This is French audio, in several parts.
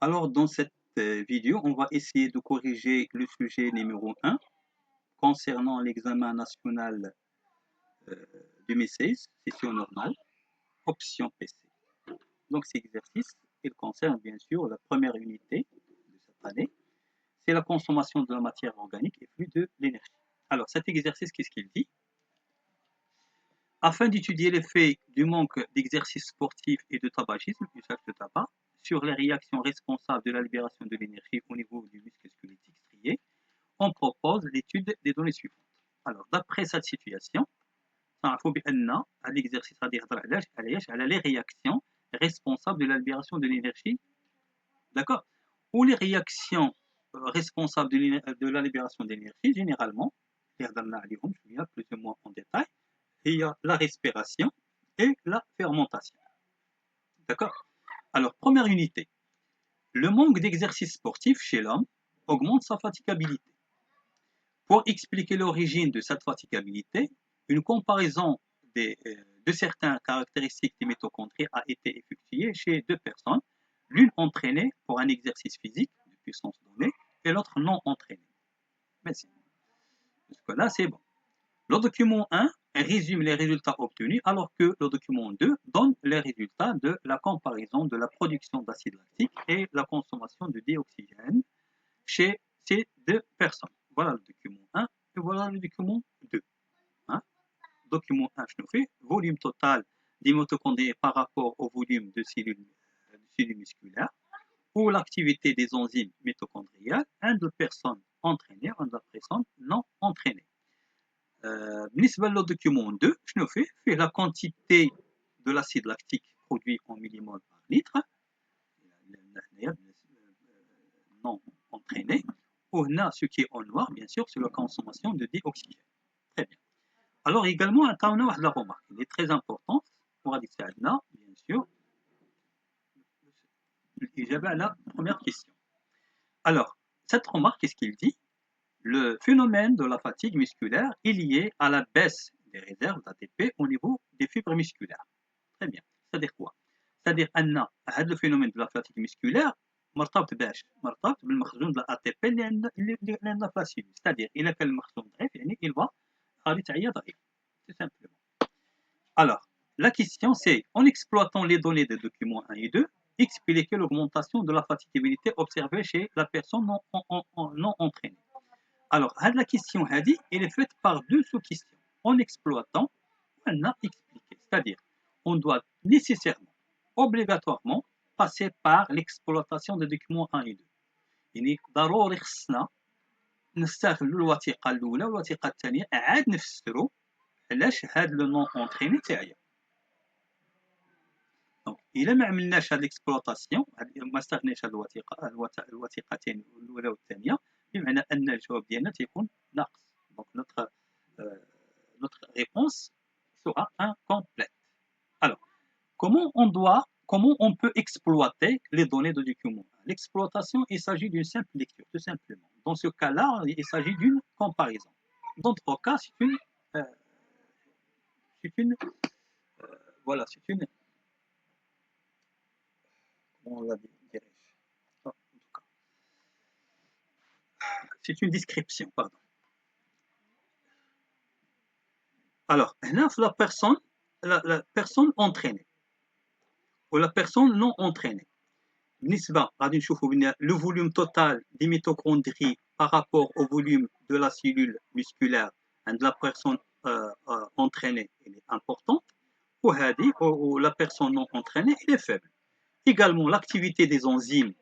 Alors, dans cette vidéo, on va essayer de corriger le sujet numéro 1 concernant l'examen national euh, 2016, session normale, option PC. Donc, cet exercice, il concerne bien sûr la première unité de cette année, c'est la consommation de la matière organique et flux de l'énergie. Alors, cet exercice, qu'est-ce qu'il dit? Afin d'étudier l'effet du manque d'exercice sportif et de tabagisme, usage de tabac, sur les réactions responsables de la libération de l'énergie au niveau du muscle squelettique strié, on propose l'étude des données suivantes. Alors, d'après cette situation, نعرفوا بأن l'exercice غادي يهضر على les réactions responsables de la libération de l'énergie, d'accord? Ou les réactions responsables de la libération d'énergie, généralement, اللي هضرنا عليهم شوية plus ou moins en détail, il y a la respiration et la fermentation. D'accord? Alors, première unité. Le manque d'exercice sportif chez l'homme augmente sa fatigabilité. Pour expliquer l'origine de cette fatigabilité, une comparaison de certaines caractéristiques des mitochondries a été effectuée chez deux personnes, l'une entraînée pour un exercice physique de puissance donnée et l'autre non entraînée. Merci. Jusque-là, c'est bon. Le document 1 résume les résultats obtenus alors que le document 2 donne les résultats de la comparaison de la production d'acide lactique et la consommation de dioxygène chez ces deux personnes. Voilà le document 1 et voilà le document 2. Hein? Document 1, je nous fais volume total des mitochondries par rapport au volume de cellules musculaires ou l'activité des enzymes mitochondriales, un de personnes entraînées, un de personnes non entraînées. بالنسبة للدوكيومون 2 شنو فيه la quantité de l'acide lactique produit en millimol par litre non entraîné. وهنا ce qui est en noir bien sûr c'est la consommation de dioxygène. Très bien. Alors également عطاونا واحد la remarque elle est très importante وغادي تساعدنا bien sûr الإجابة على la première question. Alors cette remarque qu'est-ce qu'il dit? Le phénomène de la fatigue musculaire est lié à la baisse des réserves d'ATP au niveau des fibres musculaires. Très bien. C'est-à-dire quoi? C'est-à-dire أن هذا الفينومين de la fatigue musculaire مرتبط باش؟ مرتبط بالمخزون de l'ATP اللي عندنا في لاسيلول. C'est-à-dire إلا كان المخزون ضعيف يعني il va غادي تعيا ضعيف. Tout simplement. Alors, la question c'est, en exploitant les données des documents 1 et 2, expliquer l'augmentation de la fatigabilité observée chez la personne non entraînée. Alors, la question elle est faite par deux sous-questions. En exploitant, on a expliqué. C'est-à-dire, on doit nécessairement, obligatoirement, passer par l'exploitation des documents 1 et 2. يعني ضروري خصنا نستغلوا الوثيقة الأولى والوثيقة الثانية عاد نفسروا علاش هاد لو نون اونتريني تاعي. دونك إلا ما عملناش هاد ليكسبلوطاسيون ما استغنيش هاد الوثيقتين الأولى والثانية بمعنى أن الجواب ديالنا تيكون ناقص. Donc notre réponse sera incomplète. Alors, comment on peut exploiter les données de document? L'exploitation, il s'agit d'une simple lecture, tout simplement. Dans ce cas-là, il s'agit d'une comparaison. Dans d'autres cas, voilà, comment on la dirait? En tout cas, c'est une description, pardon. Alors, là, la personne entraînée ou la personne non entraînée. Le volume total des mitochondries par rapport au volume de la cellule musculaire de la personne entraînée est importante, ou la personne non entraînée elle est faible. Également, l'activité des enzymes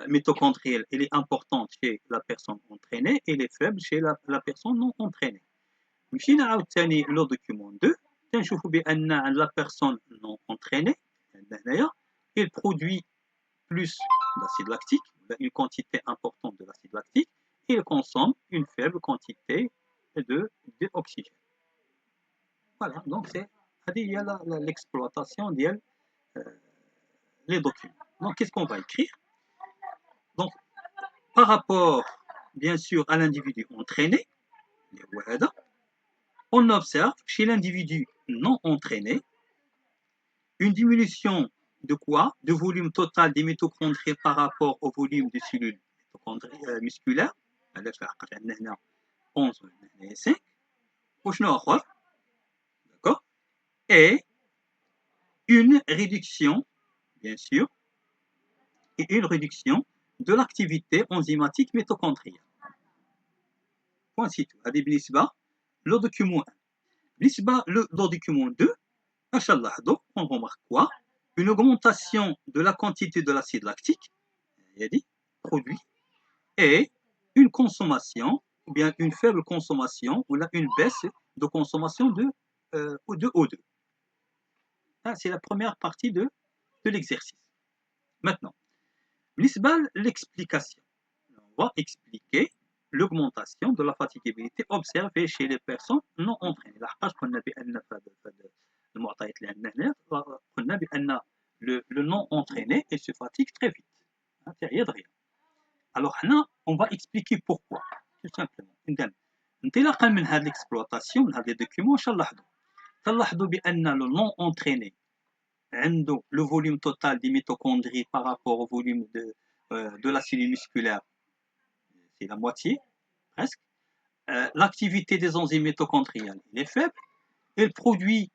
mitochondrielles elle est importante chez la personne entraînée et elle est faible chez la personne non entraînée. مشينا عاوتاني لو دوكيومون 2 تنشوفوا بان la personne non entraînée هنايا il produit plus d'acide lactique, une quantité importante de l'acide lactique, et il consomme une faible quantité d'oxygène. Voilà, donc c'est l'exploitation des documents. Donc qu'est-ce qu'on va écrire? Donc par rapport bien sûr à l'individu entraîné, on observe chez l'individu non entraîné une diminution de quoi? De volume total des mitochondries par rapport au volume des cellules musculaires. 11 et 5. D'accord? Et une réduction, bien sûr, et une réduction de l'activité enzymatique mitochondriale. Point c'est tout. هذه بالنسبة للdocument 1. بالنسبة للdocument 2, on remarque quoi? Une augmentation de la quantité de l'acide lactique, produit, et une consommation, ou bien une faible consommation, ou là une baisse de consommation de O2. C'est la première partie de l'exercice. Maintenant, l'explication. On va expliquer l'augmentation de la fatigabilité observée chez les personnes non entraînées. Le non entraîné, il se fatigue très vite. C'est rien de rien. Alors là, on va expliquer pourquoi. Tout simplement. انطلاقا من هذه l'exploitation, من هذا الدوكيومون, تلاحظوا بأن le non entraîné عنده le volume total des mitochondries par rapport au volume de la cellule musculaire, c'est la moitié, presque. L'activité des enzymes mitochondriales est faible, elle produit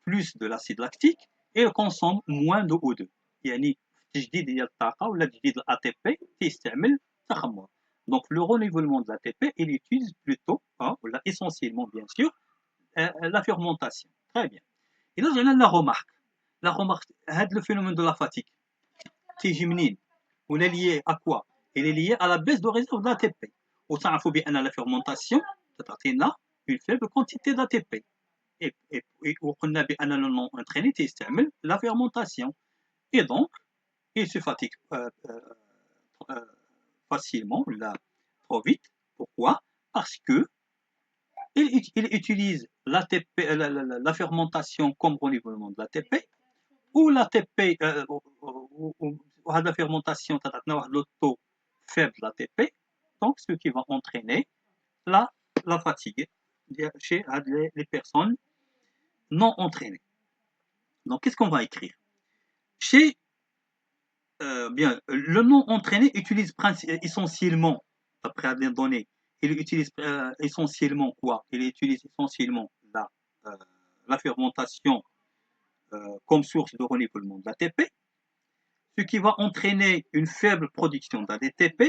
plus de l'acide lactique et elle consomme moins de O2. يعني تجديد ديال الطاقة ولا تجديد ال ATP تيستعمل تخمر. Donc le renouvellement de l'ATP, il utilise plutôt, essentiellement bien sûr, la fermentation. Très bien. Et là, j'ai la remarque. La remarque, le phénomène de la fatigue, تيجي منين؟ ولا lié à quoi? Il est lié à la baisse de réserve d'ATP. وتعرفوا بأن la fermentation تعطينا une faible quantité d'ATP. وقلنا بأن le non entraîné يستعمل la fermentation. Et donc, il se fatigue facilement, là, trop vite. Pourquoi? Parce que il utilise l'ATP, la fermentation comme renouvellement de l'ATP, ou l'ATP, ou la fermentation, le taux faible de l'ATP, donc ce qui va entraîner la fatigue chez les personnes non entraînées. Donc, qu'est-ce qu'on va écrire? Chez bien, le non entraîné utilise essentiellement, après les données, il utilise essentiellement quoi? Il utilise essentiellement la fermentation comme source de renouvellement de l'ATP, ce qui va entraîner une faible production d'ATP,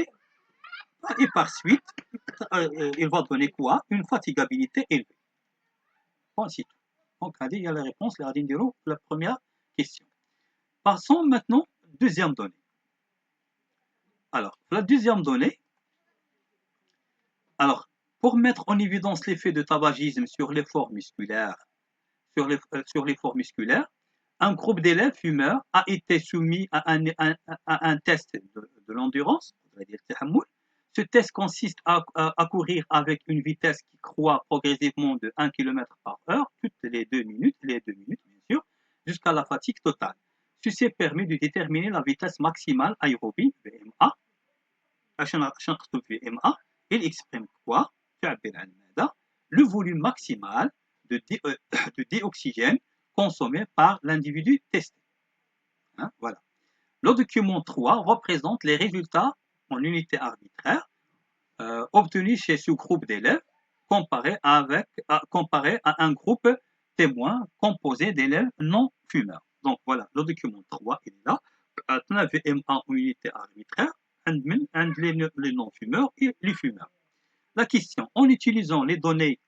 et par suite, il va donner quoi? Une fatigabilité élevée. Voici tout. Donc, il y a la réponse, la première question. Passons maintenant deuxième donnée. Alors, la deuxième donnée, alors, pour mettre en évidence l'effet de tabagisme sur l'effort musculaire, un groupe d'élèves fumeurs a été soumis à un test de l'endurance. Ce test consiste à courir avec une vitesse qui croît progressivement de 1 km par heure, toutes les 2 minutes, bien sûr, jusqu'à la fatigue totale. Ceci permet de déterminer la vitesse maximale aérobie, VMA. VMA, il exprime quoi? Le volume maximal de dioxygène consommé par l'individu testé. Voilà. Le document 3 représente les résultats en unités arbitraires obtenus chez ce groupe d'élèves comparé à un groupe témoin composé d'élèves non fumeurs. Donc voilà, le document 3 il est là. VMA en unité arbitraire, les non-fumeurs et les fumeurs. La question, en utilisant les données,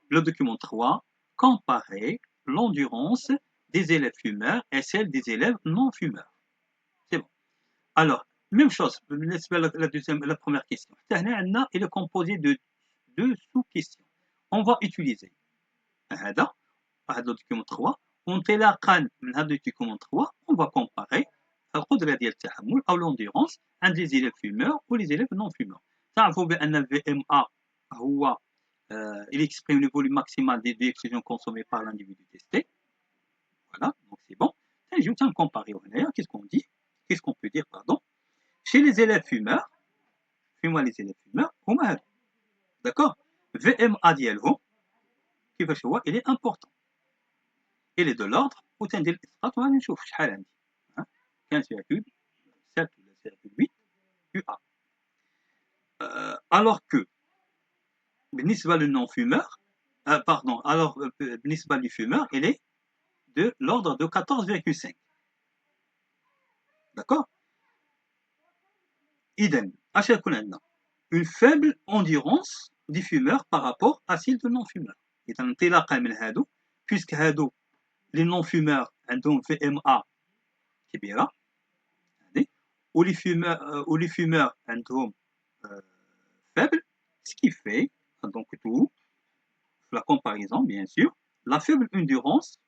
le document 3, comparer l'endurance des élèves fumeurs et celle des élèves non-fumeurs. C'est bon. Alors, même chose, la première question. Il est composé de deux sous-questions. On va utiliser le document 3. انطلاقا من هذا الدوكيومون 3 on va comparer القدرة ديال التحمل أو l'endurance عند les élèves fumeurs ou les élèves non fumeurs. تعرفوا بأن ال VMA هو il exprime le volume maximal des dioxygènes consommés par l'individu testé. Voilà, donc c'est bon. Je vais vous comparer. Qu'est-ce qu'on dit? Qu'est-ce qu'on peut dire, pardon? Chez les élèves fumeurs, fais-moi les élèves fumeurs, d'accord? VMA ديالهم كيفاش هو il est important. Il est de l'ordre وتندير الاسقاط وغادي نشوف شحال عندي 15,7 ولا 0,8 UA. Alors que بالنسبة للنون فumeur, pardon, alors بالنسبة للفumeur, elle est de l'ordre de 14,5. D'accord. Idem, اش يكون عندنا une faible endurance des fumeurs par rapport à celle de non-fumeurs. إذا انطلاقا من هادو puisque هادو les non-fumeurs عندهم VMA كبيرة هادي ولي fumeurs عندهم faible, ce qui fait donc tout la comparaison bien sûr la faible endurance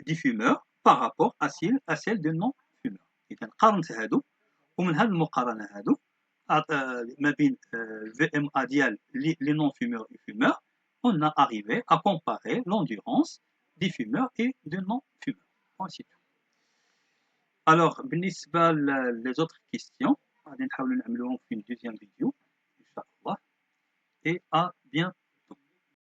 des fumeurs par rapport à celle de non-fumeurs. إذا قارنت هادو ومن هاد المقارنة هادو ما بين VMA ديال les non-fumeurs et fumeurs, on a arrivé à comparer l'endurance des fumeurs et des non-fumeurs. Ainsi de suite. Alors, بالنسبة les autres questions, غادي نحاولوا نعملوهم في une deuxième vidéo, Inch'Allah. Et à bientôt.